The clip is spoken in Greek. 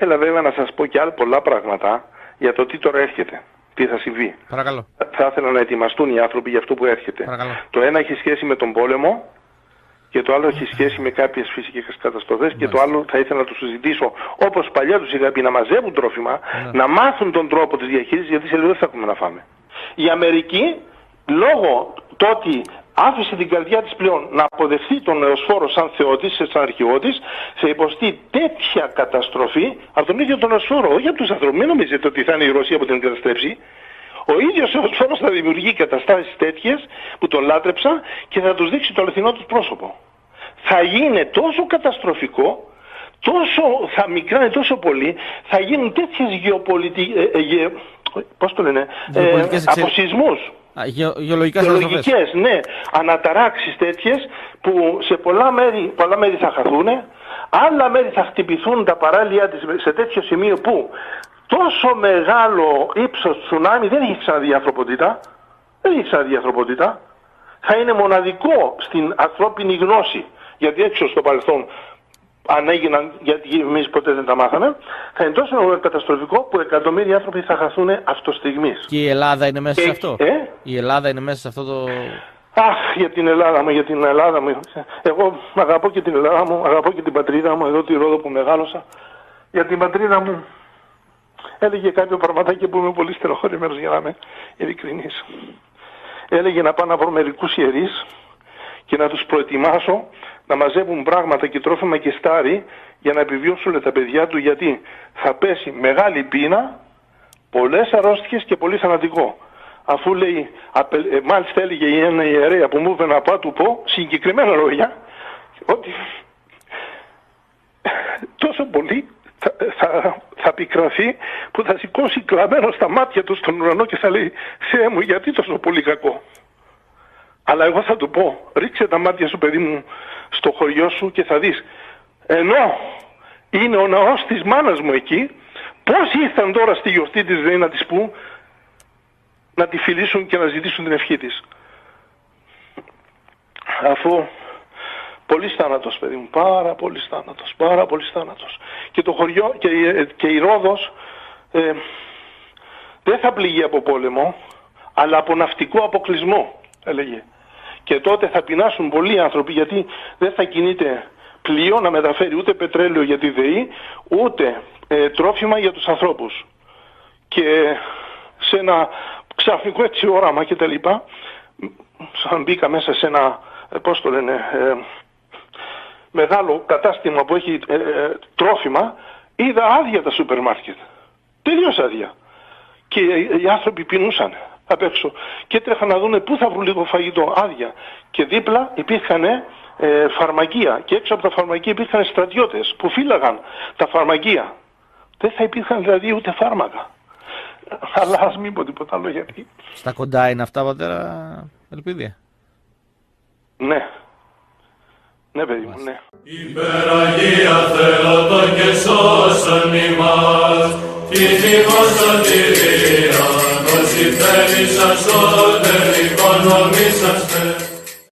ήθελα βέβαια να σας πω και άλλα πολλά πράγματα για το τι τώρα έρχεται. Τι θα συμβεί. Παρακαλώ. Θα ήθελα να ετοιμαστούν οι άνθρωποι για αυτό που έρχεται. Παρακαλώ. Το ένα έχει σχέση με τον πόλεμο και το άλλο έχει σχέση με κάποιες φυσικές καταστροφές και το άλλο θα ήθελα να τους συζητήσω όπως παλιά τους είχα πει, να μαζεύουν τρόφιμα, να μάθουν τον τρόπο της διαχείρισης, γιατί σε λίγο δεν θα έχουμε να φάμε. Η Αμερική, λόγω του ότι άφησε την καρδιά της πλέον να αποδεχθεί τον νεοσφόρο σαν θεό της, σαν αρχηγό της, θα υποστεί τέτοια καταστροφή από τον ίδιο τον νεοσφόρο, όχι από τους ανθρώπους. Μην νομίζετε ότι θα είναι η Ρωσία που την καταστρέψει. Ο ίδιος ο νεοσφόρος θα δημιουργεί καταστάσεις τέτοιες που τον λάτρεψαν και θα τους δείξει το αληθινό τους πρόσωπο. Θα γίνει τόσο καταστροφικό, τόσο θα μικράνε τόσο πολύ, θα γίνουν τέτοιες πώς το λένε, από σεισμούς. Γεωλογικές, ναι, αναταράξεις τέτοιες που σε πολλά μέρη θα χαθούν, άλλα μέρη θα χτυπηθούν τα παράλια της σε τέτοιο σημείο που τόσο μεγάλο ύψος τσουνάμι δεν έχει ξαναδεί η ανθρωπότητα. Δεν έχει ξαναδεί η ανθρωπότητα. Θα είναι μοναδικό στην ανθρώπινη γνώση, γιατί έξω στο παρελθόν αν έγιναν, γιατί εμείς ποτέ δεν τα μάθαμε, θα είναι τόσο καταστροφικό που εκατομμύρια άνθρωποι θα χαθούν αυτοστιγμής. Και η Ελλάδα είναι μέσα σε αυτό. Η Ελλάδα είναι μέσα σε αυτό το... Αχ, για την Ελλάδα μου, για την Ελλάδα μου. Εγώ αγαπώ και την Ελλάδα μου, αγαπώ και την πατρίδα μου, εδώ τη Ρόδο που μεγάλωσα. Για την πατρίδα μου έλεγε κάποιο πραγματάκι που είμαι πολύ στενοχωρημένος, για να είμαι ειλικρινής. Έλεγε να πάω να βρω μερικούς ιερείς και να τους προετοιμάσω να μαζεύουν πράγματα και τρόφιμα και στάρι για να επιβιώσουν τα παιδιά του, γιατί θα πέσει μεγάλη πείνα, πολλές αρρώστιες και πολύ θανατικό. Αφού λέει, μάλιστα έλεγε η ένα ιερέα που μου είπε να πάω του πω συγκεκριμένα λόγια, ότι τόσο πολύ θα πικραθεί που θα σηκώσει κλαμμένο στα μάτια του στον ουρανό και θα λέει, Θεέ μου, γιατί τόσο πολύ κακό. Αλλά εγώ θα του πω, ρίξε τα μάτια σου παιδί μου στο χωριό σου και θα δεις, ενώ είναι ο ναός της μάνας μου εκεί, πώς ήρθαν τώρα στη γιορτή της ΔΕΗ να της πούν, να τη φιλήσουν και να ζητήσουν την ευχή της. Αφού πολύς θάνατος παιδί μου, πάρα πολύς θάνατος, πάρα πολύς θάνατος. Και το χωριό και η Ρόδος δεν θα πληγεί από πόλεμο, αλλά από ναυτικό αποκλεισμό, έλεγε. Και τότε θα πεινάσουν πολλοί άνθρωποι, γιατί δεν θα κινείται πλοίο να μεταφέρει ούτε πετρέλαιο για τη ΔΕΗ, ούτε τρόφιμα για τους ανθρώπους. Και σε ένα ξαφνικό έτσι όραμα και τα λοιπά, σαν μπήκα μέσα σε ένα, πώς το λένε, μεγάλο κατάστημα που έχει τρόφιμα, είδα άδεια τα σούπερ μάρκετ. Τελείως άδεια. Και οι άνθρωποι πεινούσαν απ' έξω και τρέχαν να δούνε πού θα βρουν λίγο φαγητό, άδεια. Και δίπλα υπήρχαν φαρμακεία και έξω από τα φαρμακεία υπήρχαν στρατιώτες που φύλαγαν τα φαρμακεία. Δεν θα υπήρχαν δηλαδή ούτε φάρμακα. Αλλά ας μην πω τίποτα άλλο, γιατί... Στα κοντά είναι αυτά, πατέρα Ελπίδια? Ναι. Ναι, παιδί μου, ναι. Υπεραγία Θεότο και σώσον ημάς, κι ημών σωτηρία, ως υπέρισσας ο τελικών νομίσαστε.